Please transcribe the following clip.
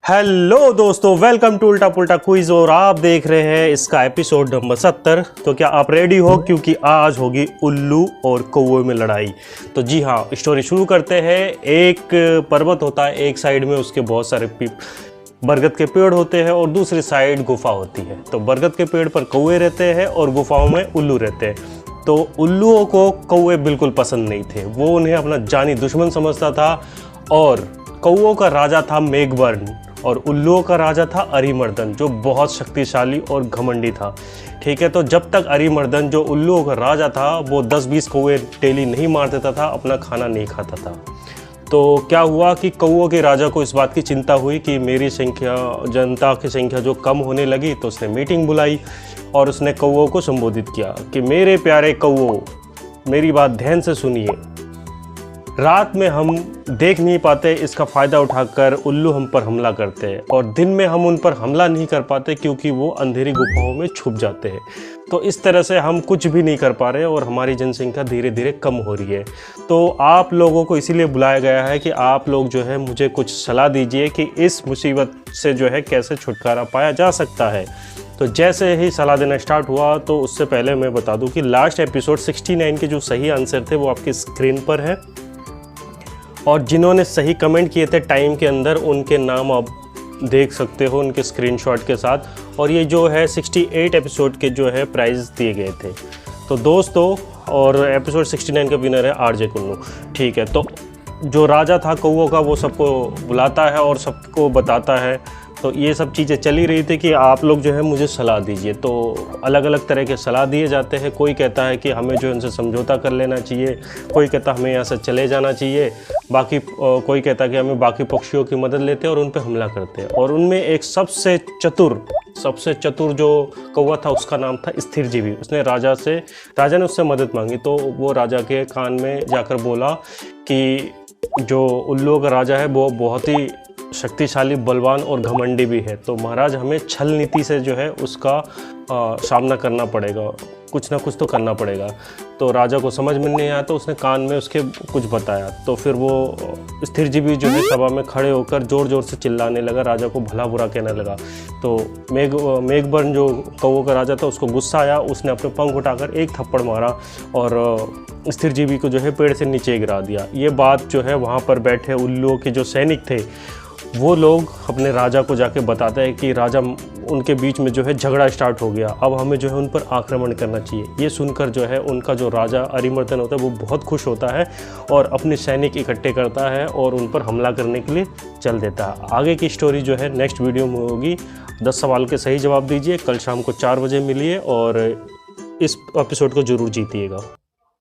Hello दोस्तों, welcome to उल्टा पुल्टा क्विज और आप देख रहे हैं इसका एपिसोड नंबर 70। तो क्या आप रेडी हो? क्योंकि आज होगी उल्लू और कौवे में लड़ाई। तो जी हाँ, स्टोरी शुरू करते हैं। एक पर्वत होता है, एक साइड में उसके बहुत सारे बरगद के पेड़ होते हैं और दूसरी साइड गुफा होती है। तो बरगद के पेड़ पर कौवे रहते हैं और गुफाओं में उल्लू रहते हैं। तो उल्लुओं को कौवे बिल्कुल पसंद नहीं थे, वो उन्हें अपना जानी दुश्मन समझता था। और कौवों का राजा था मेघवर्ण और उल्लुओं का राजा था अरिमर्दन, जो बहुत शक्तिशाली और घमंडी था। ठीक है, तो जब तक अरिमर्दन जो उल्लुओं का राजा था वो 10-20 कौवे डेली नहीं मार देता था, अपना खाना नहीं खाता था। तो क्या हुआ कि कौवों के राजा को इस बात की चिंता हुई कि मेरी संख्या, जनता की संख्या जो कम होने लगी, तो उसने मीटिंग बुलाई और उसने कौवों को संबोधित किया कि मेरे प्यारे कौवों, मेरी बात ध्यान से सुनिए। रात में हम देख नहीं पाते, इसका फ़ायदा उठाकर उल्लू हम पर हमला करते हैं, और दिन में हम उन पर हमला नहीं कर पाते क्योंकि वो अंधेरी गुफाओं में छुप जाते हैं। तो इस तरह से हम कुछ भी नहीं कर पा रहे और हमारी जनसंख्या धीरे धीरे कम हो रही है। तो आप लोगों को इसीलिए बुलाया गया है कि आप लोग जो है मुझे कुछ सलाह दीजिए कि इस मुसीबत से जो है कैसे छुटकारा पाया जा सकता है। तो जैसे ही सलाह देना स्टार्ट हुआ, तो उससे पहले मैं बता दूं कि लास्ट एपिसोड 69 के जो सही आंसर थे वो आपकी स्क्रीन पर है, और जिन्होंने सही कमेंट किए थे टाइम के अंदर, उनके नाम आप देख सकते हो उनके स्क्रीनशॉट के साथ। और ये जो है 68 एपिसोड के जो है प्राइज़ दिए गए थे। तो दोस्तों, और एपिसोड 69 का विनर है आरजे कुन्नू। ठीक है, तो जो राजा था कौवों का वो सबको बुलाता है और सबको बताता है। तो ये सब चीज़ें चली रही थी कि आप लोग जो है मुझे सलाह दीजिए। तो अलग अलग तरह के सलाह दिए जाते हैं। कोई कहता है कि हमें जो है उनसे समझौता कर लेना चाहिए, कोई कहता है हमें यहाँ से चले जाना चाहिए, बाकी कोई कहता है कि हमें बाकी पक्षियों की मदद लेते हैं और उन पर हमला करते हैं। और उनमें एक सबसे चतुर जो कौवा था उसका नाम था स्थिरजीवी। उसने राजा ने उससे मदद मांगी, तो वो राजा के कान में जाकर बोला कि जो उल्लुओं का राजा है वो बहुत ही शक्तिशाली, बलवान और घमंडी भी है। तो महाराज, हमें छल नीति से जो है उसका सामना करना पड़ेगा, कुछ ना कुछ तो करना पड़ेगा। तो राजा को समझ में नहीं आया, तो उसने कान में उसके कुछ बताया। तो फिर वो स्थिरजीवी जो है सभा में खड़े होकर ज़ोर ज़ोर से चिल्लाने लगा, राजा को भला बुरा कहने लगा। तो मेघवर्ण जो कौवों का राजा था उसको गुस्सा आया, उसने अपने पंख उठाकर एक थप्पड़ मारा और स्थिरजीवी को जो है पेड़ से नीचे गिरा दिया। ये बात जो है वहाँ पर बैठे उल्लुओं के जो सैनिक थे वो लोग अपने राजा को जाके बताते हैं कि राजा, उनके बीच में जो है झगड़ा स्टार्ट हो गया, अब हमें जो है उन पर आक्रमण करना चाहिए। ये सुनकर जो है उनका जो राजा अरिमर्दन होता है वो बहुत खुश होता है और अपने सैनिक इकट्ठे करता है और उन पर हमला करने के लिए चल देता है। आगे की स्टोरी जो है नेक्स्ट वीडियो में होगी। 10 सवाल के सही जवाब दीजिए। कल शाम को 4 बजे मिलिए और इस एपिसोड को ज़रूर जीतिएगा।